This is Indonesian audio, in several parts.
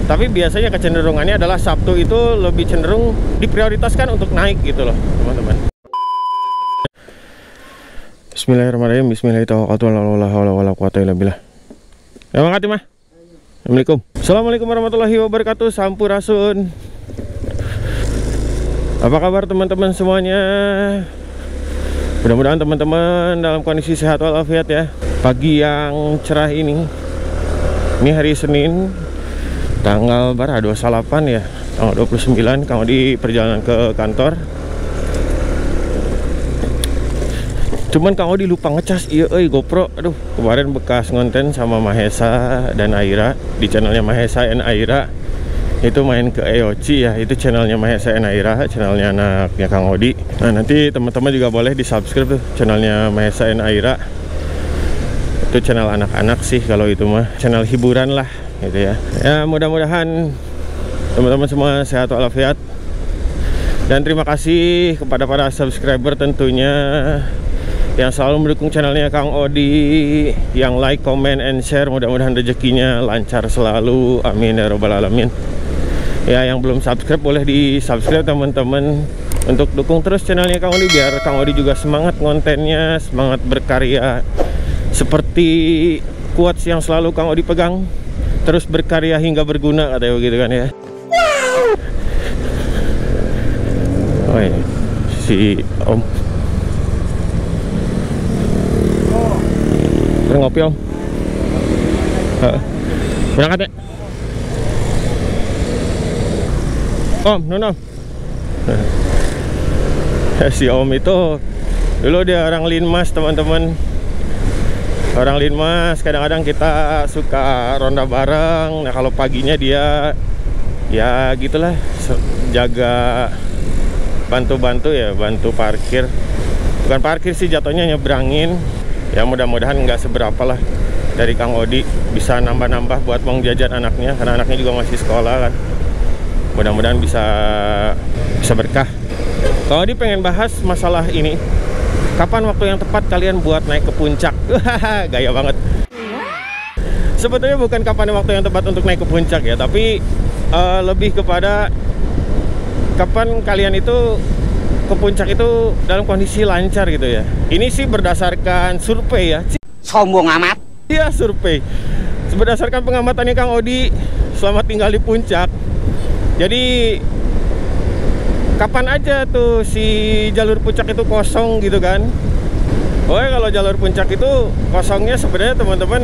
Tapi biasanya kecenderungannya adalah Sabtu itu lebih cenderung diprioritaskan untuk naik gitu loh teman-teman. Bismillahirrahmanirrahim. Bismillahirrahmanirrahim. Terima kasih mah. Assalamualaikum. Assalamualaikum warahmatullahi wabarakatuh. Sampurasun. Apa kabar teman-teman semuanya? Mudah-mudahan teman-teman dalam kondisi sehat walafiat ya. Pagi yang cerah ini hari Senin tanggal 28 ya, tanggal 29. Kalau di perjalanan ke kantor, cuman kalau di lupa ngecas iya GoPro. Aduh, kemarin bekas ngonten sama Mahesa dan Aira di channelnya Mahesa and Aira. Itu main ke EOC ya, itu channelnya Mahesa and Aira, channelnya anaknya Kang Odi. Nah, nanti teman-teman juga boleh di subscribe tuh channelnya Mahesa and Aira. Itu channel anak-anak sih, kalau itu mah channel hiburan lah gitu ya. Ya, mudah-mudahan teman-teman semua sehat walafiat. Dan terima kasih kepada para subscriber tentunya yang selalu mendukung channelnya Kang Odi, yang like, comment, and share. Mudah-mudahan rezekinya lancar selalu, amin ya robbal alamin. Ya, yang belum subscribe boleh di subscribe teman-teman, untuk dukung terus channelnya Kang Odi biar Kang Odi juga semangat kontennya, semangat berkarya. Seperti quotes yang selalu Kang Odi pegang, terus berkarya hingga berguna, katanya begitu kan ya. Oh ya, si Om ngopi Om. Berangkat ya Om, Om. Si Om itu dulu dia orang Linmas teman-teman. Orang Linmas, kadang-kadang kita suka ronda bareng. Nah, kalau paginya dia ya gitulah, jaga, bantu-bantu ya, bantu parkir. Bukan parkir sih jatuhnya, nyebrangin. Ya mudah-mudahan nggak seberapa lah dari Kang Odi, bisa nambah-nambah buat uang jajan anaknya, karena anaknya juga masih sekolah kan. Mudah-mudahan bisa berkah. Kang Odi pengen bahas masalah ini. Kapan waktu yang tepat kalian buat naik ke puncak? Gaya banget. Sebetulnya bukan kapan waktu yang tepat untuk naik ke puncak ya, tapi lebih kepada kapan kalian itu ke puncak itu dalam kondisi lancar gitu ya. Ini sih berdasarkan survei ya. Sombong amat. Iya, survei. Berdasarkan pengamatannya Kang Odi selama tinggal di puncak. Jadi kapan aja tuh si jalur puncak itu kosong gitu kan. Oh, kalau jalur puncak itu kosongnya sebenarnya teman-teman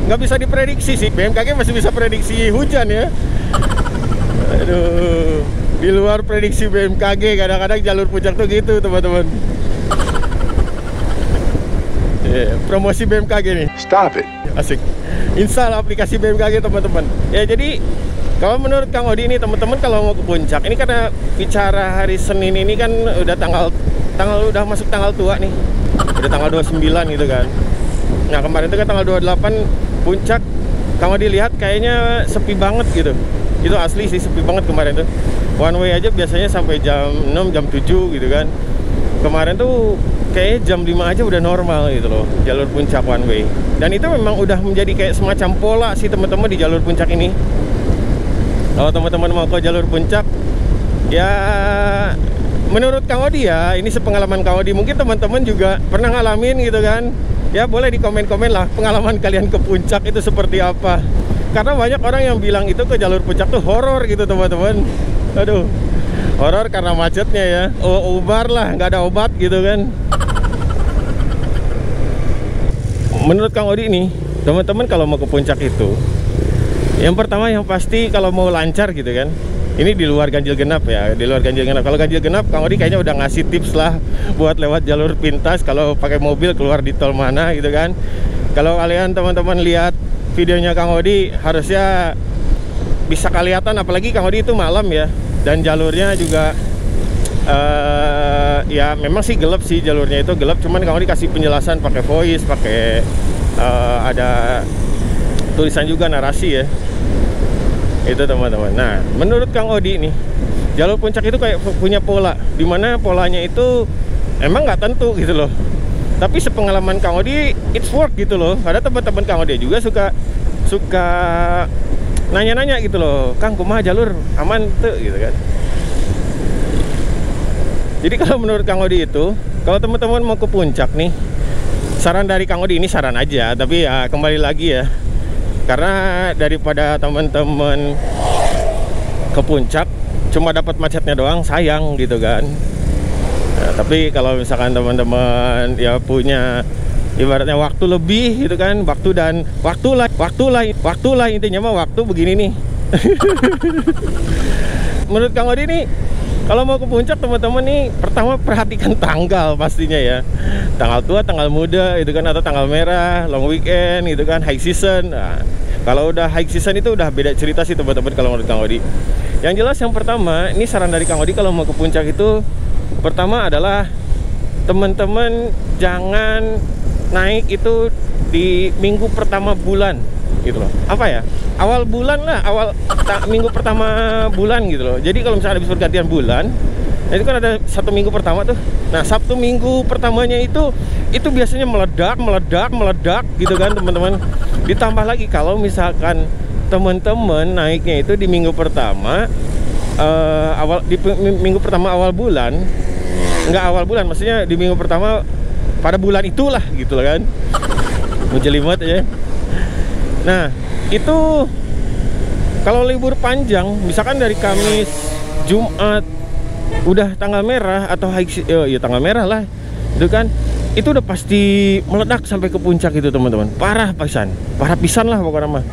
nggak bisa diprediksi sih. BMKG masih bisa prediksi hujan ya. Aduh, di luar prediksi BMKG kadang-kadang jalur puncak tuh gitu teman-teman. Promosi BMKG nih. Stop it. Asik. Install aplikasi BMKG teman-teman. Ya, jadi kalau menurut Kang Odi ini teman-teman, kalau mau ke puncak ini, karena bicara hari Senin ini kan udah udah masuk tanggal tua nih. Udah tanggal 29 gitu kan. Nah, kemarin itu kan tanggal 28 puncak, Kang Odi lihat kayaknya sepi banget gitu. Itu asli sih, sepi banget kemarin tuh. One way aja biasanya sampai jam 6, jam 7 gitu kan. Kemarin tuh kayaknya jam 5 aja udah normal gitu loh, jalur puncak one way. Dan itu memang udah menjadi kayak semacam pola sih teman-teman di jalur puncak ini. Kalau teman-teman mau ke jalur puncak, ya menurut Kang Odi ya, ini sepengalaman Kang Odi, mungkin teman-teman juga pernah ngalamin gitu kan. Ya boleh di komen-komen lah pengalaman kalian ke puncak itu seperti apa. Karena banyak orang yang bilang itu ke jalur puncak tuh horor gitu teman-teman. Aduh, horor karena macetnya ya. Oh, ubar lah, nggak ada obat gitu kan. Menurut Kang Odi nih, teman-teman kalau mau ke puncak itu, yang pertama yang pasti kalau mau lancar gitu kan, ini di luar ganjil genap ya, di luar ganjil genap. Kalau ganjil genap Kang Odi kayaknya udah ngasih tips lah buat lewat jalur pintas kalau pakai mobil keluar di tol mana gitu kan. Kalau kalian teman-teman lihat videonya Kang Odi, harusnya bisa kelihatan, apalagi Kang Odi itu malam ya, dan jalurnya juga ya memang sih gelap sih, jalurnya itu gelap, cuman Kang Odi kasih penjelasan pakai voice, pakai ada tulisan juga, narasi ya. Itu teman-teman. Nah, menurut Kang Odi nih, jalur puncak itu kayak punya pola, dimana polanya itu emang nggak tentu gitu loh. Tapi sepengalaman Kang Odi, it's work gitu loh. Ada teman-teman Kang Odi juga suka nanya-nanya gitu loh, Kang kumaha jalur aman tuh gitu kan. Jadi kalau menurut Kang Odi itu, kalau teman-teman mau ke puncak nih, saran dari Kang Odi ini saran aja, tapi ya kembali lagi ya, karena daripada teman-teman ke puncak cuma dapat macetnya doang, sayang gitu kan. Nah, tapi kalau misalkan teman-teman ya punya ibaratnya waktu lebih gitu kan, waktulah intinya mah waktu begini nih. Menurut Kang Odi nih, kalau mau ke puncak teman-teman nih, pertama perhatikan tanggal pastinya ya. Tanggal tua, tanggal muda itu kan, atau tanggal merah, long weekend itu kan, high season. Nah, kalau udah high season itu udah beda cerita sih teman-teman kalau menurut Kang Odi. Yang jelas yang pertama, ini saran dari Kang Odi kalau mau ke puncak itu, pertama adalah teman-teman jangan naik itu di minggu pertama bulan gitu loh. Apa ya? Awal bulan lah, minggu pertama bulan gitu loh. Jadi kalau misalnya habis pergantian bulan, nah itu kan ada 1 minggu pertama tuh. Nah, Sabtu minggu pertamanya itu biasanya meledak gitu kan teman-teman. Ditambah lagi kalau misalkan teman-teman naiknya itu di minggu pertama minggu pertama awal bulan. Enggak awal bulan, maksudnya di minggu pertama pada bulan itulah gitu loh kan. Menjelimet ya. Nah, itu kalau libur panjang, misalkan dari Kamis, Jumat udah tanggal merah atau ya tanggal merah lah, itu kan, itu udah pasti meledak sampai ke puncak itu teman-teman. Parah pisan lah pokoknya mah.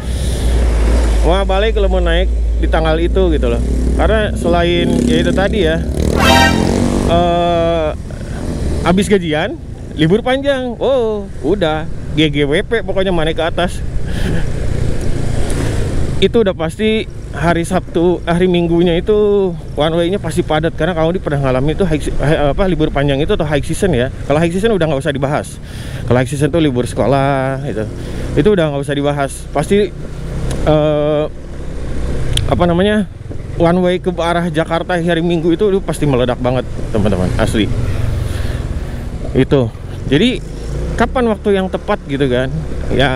Wah, balik kalau mau naik di tanggal itu gitu loh. Karena selain ya itu tadi ya, habis gajian, libur panjang, oh udah GGWP pokoknya mana ke atas. Itu udah pasti hari Sabtu, hari Minggunya itu one way-nya pasti padat. Karena kalau pernah ngalamin itu libur panjang itu atau high season ya. Kalau high season udah nggak usah dibahas. Kalau high season tuh libur sekolah itu udah nggak usah dibahas. Pasti one way ke arah Jakarta hari Minggu itu pasti meledak banget teman-teman, asli. Itu jadi kapan waktu yang tepat gitu kan ya.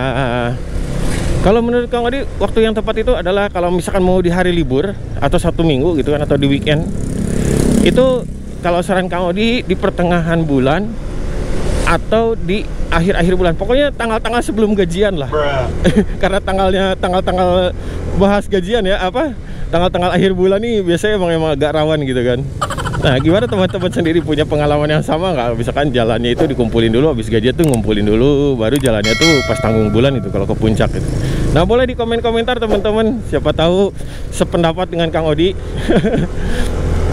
Kalau menurut Kang Odi, waktu yang tepat itu adalah kalau misalkan mau di hari libur atau Sabtu Minggu gitu kan, atau di weekend. Itu kalau saran Kang Odi di pertengahan bulan atau di akhir-akhir bulan. Pokoknya tanggal-tanggal sebelum gajian lah. Karena tanggal bahas gajian ya, tanggal-tanggal akhir bulan nih biasanya emang agak rawan gitu kan. Nah, gimana teman-teman sendiri punya pengalaman yang sama nggak? Misalkan jalannya itu dikumpulin dulu, habis gajian tuh ngumpulin dulu, baru jalannya tuh pas tanggung bulan itu kalau ke puncak gitu. Nah, boleh di komen-komentar teman-teman, siapa tahu sependapat dengan Kang Odi.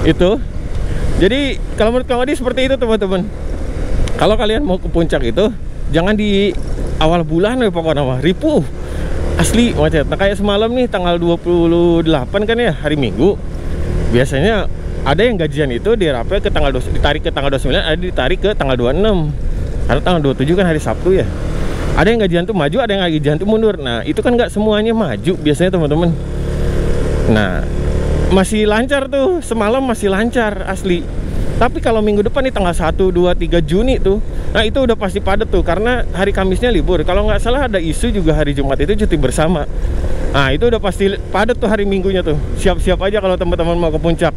Itu. Jadi kalau menurut Kang Odi seperti itu teman-teman. Kalau kalian mau ke puncak itu, jangan di awal bulan ya pokoknya mah, ripuh. Asli macet. Nah, kayak semalam nih tanggal 28 kan ya, hari Minggu. Biasanya ada yang gajian itu ditarik ke tanggal 29, ada ditarik ke tanggal 26. Karena tanggal 27 kan hari Sabtu ya. Ada yang gajian tuh maju, ada yang gajian tuh mundur. Nah, itu kan nggak semuanya maju biasanya teman-teman. Nah, masih lancar tuh, semalam masih lancar asli. Tapi kalau minggu depan nih tanggal 1, 2, 3 Juni tuh, nah itu udah pasti padat tuh, karena hari Kamisnya libur. Kalau nggak salah ada isu juga hari Jumat itu cuti bersama. Nah, itu udah pasti padat tuh hari Minggunya tuh. Siap-siap aja kalau teman-teman mau ke puncak.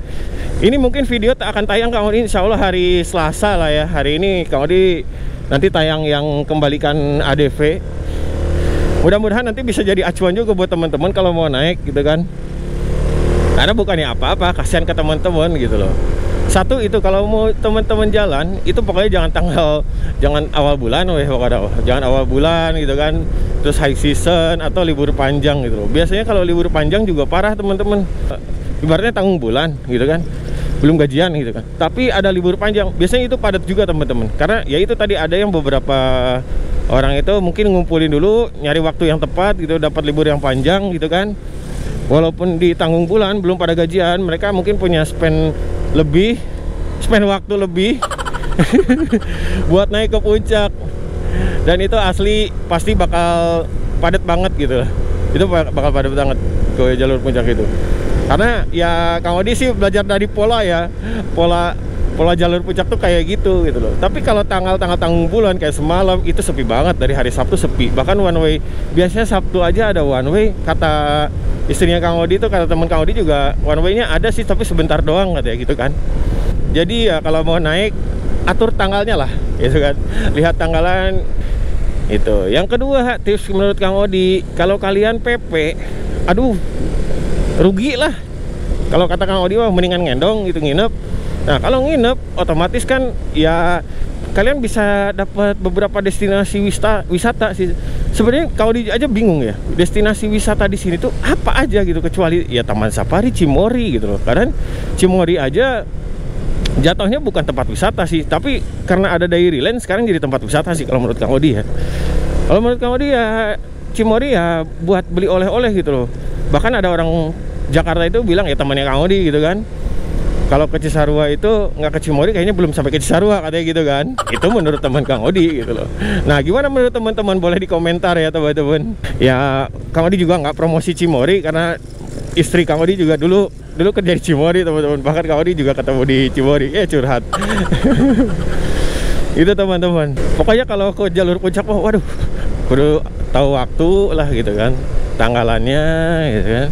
Ini mungkin video tak akan tayang Kang Odi insya Allah hari Selasa lah ya. Hari ini Kang Odi nanti tayang yang kembalikan ADV. Mudah-mudahan nanti bisa jadi acuan juga buat teman-teman kalau mau naik gitu kan. Karena bukannya apa-apa, kasihan ke teman-teman gitu loh. Satu itu kalau mau teman-teman jalan itu pokoknya jangan awal bulan jangan awal bulan gitu kan. Terus high season atau libur panjang gitu loh. Biasanya kalau libur panjang juga parah teman-teman. Ibaratnya tanggung bulan gitu kan, belum gajian gitu kan, tapi ada libur panjang, biasanya itu padat juga teman-teman. Karena ya itu tadi ada yang beberapa orang itu mungkin ngumpulin dulu, nyari waktu yang tepat gitu, dapat libur yang panjang gitu kan. Walaupun di tanggung bulan belum pada gajian, mereka mungkin punya spend waktu lebih buat naik ke puncak. Dan itu asli pasti bakal padat banget gitu. Itu bakal padat banget ke jalur puncak itu. Karena ya Kang Odi sih belajar dari pola jalur puncak tuh kayak gitu loh. Tapi kalau tanggal-tanggal tanggung bulan kayak semalam itu sepi banget, dari hari Sabtu sepi. Bahkan one way, biasanya Sabtu aja ada one way, kata istrinya Kang Odi tuh, kata teman Kang Odi juga one way-nya ada sih, tapi sebentar doang katanya gitu kan. Jadi ya kalau mau naik atur tanggalnya lah gitu kan, lihat tanggalan itu. Yang kedua tips menurut Kang Odi, kalau kalian PP, aduh rugi lah. Kalau kata Kang Odi mah mendingan ngendong gitu, nginep. Nah kalau nginep otomatis kan ya kalian bisa dapat beberapa destinasi wisata sih. Sebenarnya Kang Odi aja bingung ya, destinasi wisata di sini tuh apa aja gitu, kecuali ya Taman Safari Cimory gitu loh. Karena Cimory aja jatuhnya bukan tempat wisata sih, tapi karena ada Dairyland sekarang jadi tempat wisata sih kalau menurut Kang Odi ya. Kalau menurut Kang Odi ya Cimory ya buat beli oleh-oleh gitu loh. Bahkan ada orang Jakarta itu bilang ya temannya Kang Odi gitu kan, kalau ke Cisarua itu nggak ke Cimory kayaknya belum sampai ke Cisarua katanya gitu kan. Itu menurut teman Kang Odi gitu loh. Nah gimana menurut teman-teman, boleh di komentar ya teman-teman. Ya Kang Odi juga nggak promosi Cimory karena istri Kang Odi juga dulu kerja di Cimory teman-teman. Bahkan Kang Odi juga ketemu di Cimory. Curhat. Itu teman-teman. Pokoknya kalau ke jalur puncak mah waduh, kudu tahu waktu lah gitu kan, tanggalannya gitu kan.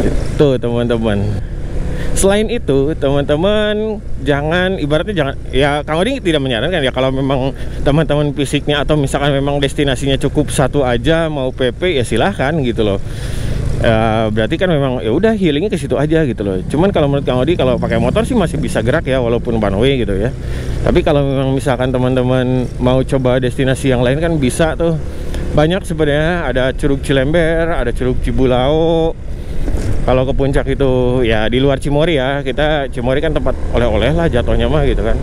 Itu teman-teman. Selain itu teman-teman jangan, ibaratnya jangan, ya Kang Odi tidak menyarankan ya kalau memang teman-teman fisiknya atau misalkan memang destinasinya cukup satu aja mau PP ya silahkan gitu loh. Berarti kan memang ya udah healingnya ke situ aja gitu loh. Cuman kalau menurut Kang Odi kalau pakai motor sih masih bisa gerak ya walaupun one way gitu ya. Tapi kalau memang misalkan teman-teman mau coba destinasi yang lain kan bisa tuh. Banyak sebenarnya, ada Curug Cilember, ada Curug Cibulao. Kalau ke puncak itu ya di luar Cimory ya, kita Cimory kan tempat oleh-oleh lah jatuhnya mah gitu kan.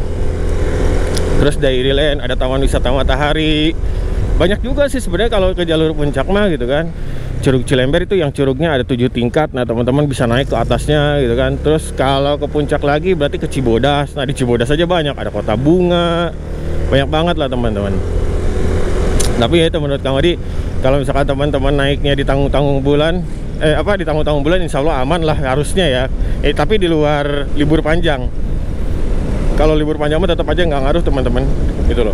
Terus Dairyland, ada Taman Wisata Matahari. Banyak juga sih sebenarnya kalau ke jalur puncak mah gitu kan. Curug Cilember itu yang curugnya ada 7 tingkat. Nah teman-teman bisa naik ke atasnya gitu kan. Terus kalau ke puncak lagi berarti ke Cibodas. Nah di Cibodas aja banyak, ada Kota Bunga. Banyak banget lah teman-teman. Tapi ya itu menurut Kang Odi, kalau misalkan teman-teman naiknya di tanggung-tanggung bulan, di tanggung-tanggung bulan insya Allah aman lah harusnya ya. Tapi di luar libur panjang. Kalau libur panjang mah tetap aja nggak ngaruh teman-teman gitu loh.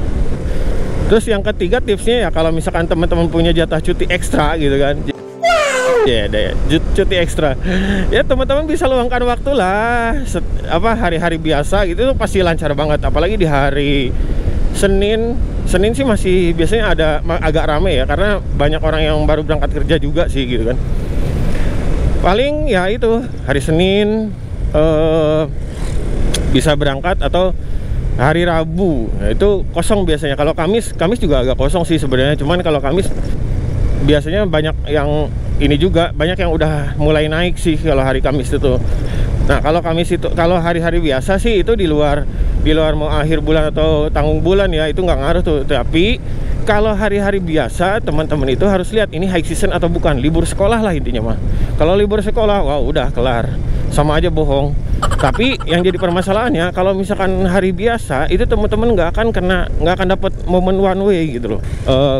Terus yang ketiga tipsnya ya, kalau misalkan teman-teman punya jatah cuti ekstra gitu kan, cuti ekstra ya teman-teman bisa luangkan waktu lah hari-hari biasa gitu, pasti lancar banget. Apalagi di hari Senin sih masih biasanya agak rame ya, karena banyak orang yang baru berangkat kerja juga sih gitu kan. Paling ya itu hari Senin bisa berangkat, atau hari Rabu nah itu kosong biasanya. Kalau Kamis juga agak kosong sih sebenarnya, cuman kalau Kamis biasanya banyak yang ini juga, banyak yang udah mulai naik sih kalau hari Kamis itu. Nah kalau Kamis itu, kalau hari-hari biasa sih itu di luar mau akhir bulan atau tanggung bulan ya, itu nggak ngaruh tuh. Tapi kalau hari-hari biasa teman-teman itu harus lihat ini high season atau bukan, libur sekolah lah intinya mah. Kalau libur sekolah, wow udah kelar, sama aja bohong. Tapi yang jadi permasalahannya kalau misalkan hari biasa itu teman-teman nggak akan dapat momen one way gitu loh.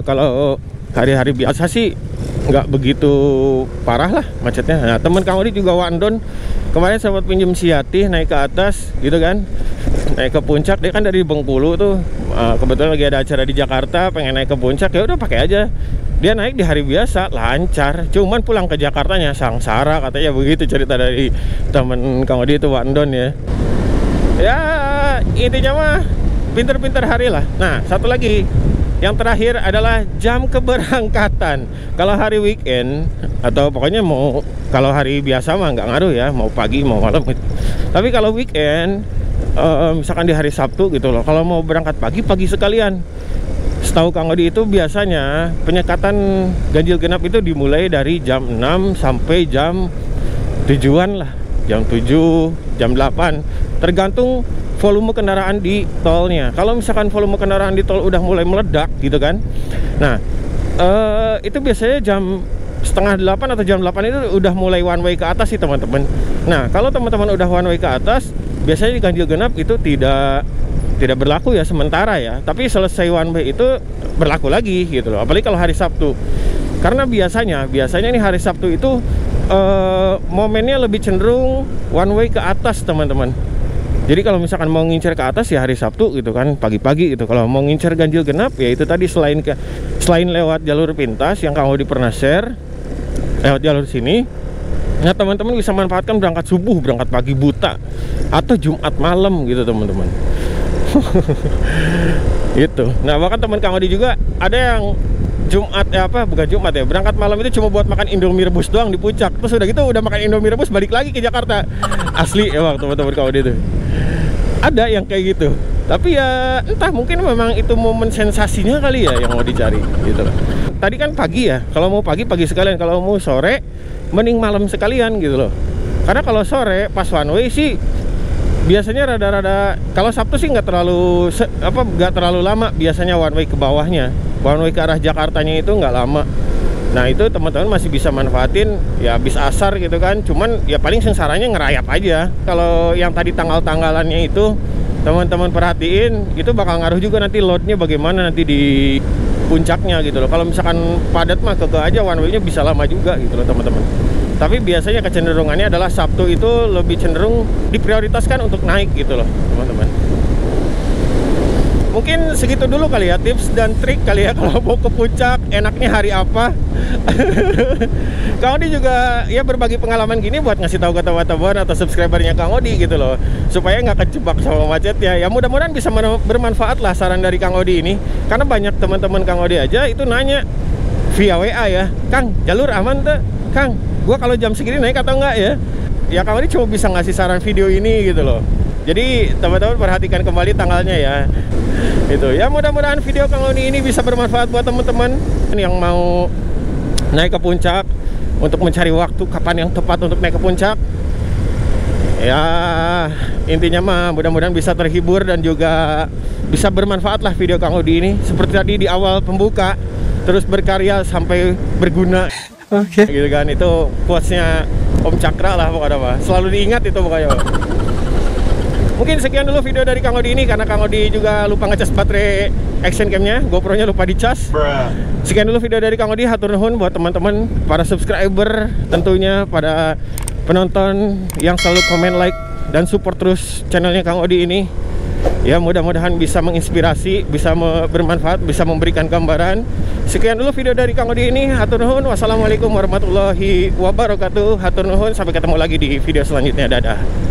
Kalau hari-hari biasa sih nggak begitu parah lah macetnya. Nah teman Kang Odi juga wandon kemarin sempat pinjem si Yati naik ke atas gitu kan, naik ke puncak. Dia kan dari Bengkulu tuh, kebetulan lagi ada acara di Jakarta, pengen naik ke puncak, ya udah pakai aja. Dia naik di hari biasa lancar, cuman pulang ke Jakartanya sangsara katanya, begitu cerita dari temen Kang Odi itu wandon ya. Ya intinya mah pinter-pinter hari lah. Nah satu lagi yang terakhir adalah jam keberangkatan. Kalau hari weekend atau pokoknya mau, kalau hari biasa mah nggak ngaruh ya, mau pagi mau malam gitu. Tapi kalau weekend, misalkan di hari Sabtu gitu loh, kalau mau berangkat pagi sekalian. Setahu Kang Odi itu biasanya penyekatan ganjil genap itu dimulai dari jam 6 sampai jam 7-an lah, jam 7, jam 8, tergantung volume kendaraan di tolnya. Kalau misalkan volume kendaraan di tol udah mulai meledak gitu kan, nah itu biasanya jam setengah 8 atau jam 8 itu udah mulai one way ke atas sih teman-teman. Nah kalau teman-teman udah one way ke atas, biasanya di ganjil genap itu tidak berlaku ya sementara ya, tapi selesai one way itu berlaku lagi gitu loh. Apalagi kalau hari Sabtu, karena biasanya nih hari Sabtu itu momennya lebih cenderung one way ke atas teman-teman. Jadi kalau misalkan mau ngincer ke atas ya hari Sabtu gitu kan, pagi-pagi gitu. Kalau mau ngincer ganjil genap ya itu tadi, selain lewat jalur pintas yang Kang Odi pernah share, lewat jalur sini. Nah teman-teman bisa manfaatkan berangkat subuh, berangkat pagi buta, atau Jumat malam gitu teman-teman. Gitu. Nah bahkan teman Kang Odi juga ada yang Jumat bukan Jumat ya, berangkat malam itu cuma buat makan Indomie rebus doang di puncak. Terus udah gitu udah makan Indomie rebus balik lagi ke Jakarta. Asli emang teman-teman Kang Odi itu. Ada yang kayak gitu. Tapi ya entah, mungkin memang itu momen sensasinya kali ya yang mau dicari gitu loh. Tadi kan pagi ya, kalau mau pagi sekalian, kalau mau sore mending malam sekalian gitu loh. Karena kalau sore pas one way sih biasanya rada-rada, kalau Sabtu sih nggak terlalu lama biasanya one way ke bawahnya. One way ke arah Jakartanya itu nggak lama. Nah itu teman-teman masih bisa manfaatin ya habis asar gitu kan. Cuman ya paling sengsaranya ngerayap aja. Kalau yang tadi tanggal-tanggalannya itu teman-teman perhatiin, itu bakal ngaruh juga nanti loadnya bagaimana nanti di puncaknya gitu loh. Kalau misalkan padat mah keke aja one way-nya bisa lama juga gitu loh teman-teman. Tapi biasanya kecenderungannya adalah Sabtu itu lebih cenderung diprioritaskan untuk naik gitu loh teman-teman. Mungkin segitu dulu kali ya tips dan trik kali ya kalau mau ke puncak enaknya hari apa. Kang Odi juga ya berbagi pengalaman gini buat ngasih tahu ke teman-teman atau subscribernya Kang Odi gitu loh, supaya nggak kejebak sama macetnya. Ya mudah-mudahan bisa bermanfaat lah saran dari Kang Odi ini, karena banyak teman-teman Kang Odi aja itu nanya via WA ya, Kang jalur aman tuh, Kang gua kalau jam segini naik atau enggak ya. Ya Kang Odi cuma bisa ngasih saran video ini gitu loh. Jadi teman-teman perhatikan kembali tanggalnya ya. Itu ya, mudah-mudahan video Kang Odi ini bisa bermanfaat buat teman-teman yang mau naik ke puncak, untuk mencari waktu kapan yang tepat untuk naik ke puncak. Ya intinya mah mudah-mudahan bisa terhibur dan juga bisa bermanfaat lah video Kang Odi ini. Seperti tadi di awal pembuka, terus berkarya sampai berguna. Oke. Gitu kan, itu quotes-nya Om Cakra lah pokoknya mah. Selalu diingat itu pokoknya. Mungkin sekian dulu video dari Kang Odi ini, karena Kang Odi juga lupa ngecas baterai action cam-nya, GoPro-nya lupa dicas. Sekian dulu video dari Kang Odi, hatur nuhun buat teman-teman, para subscriber, tentunya pada penonton yang selalu komen, like, dan support terus channelnya Kang Odi ini. Ya mudah-mudahan bisa menginspirasi, bisa bermanfaat, bisa memberikan gambaran. Sekian dulu video dari Kang Odi ini, hatur nuhun. Wassalamualaikum warahmatullahi wabarakatuh. Hatur nuhun, sampai ketemu lagi di video selanjutnya. Dadah.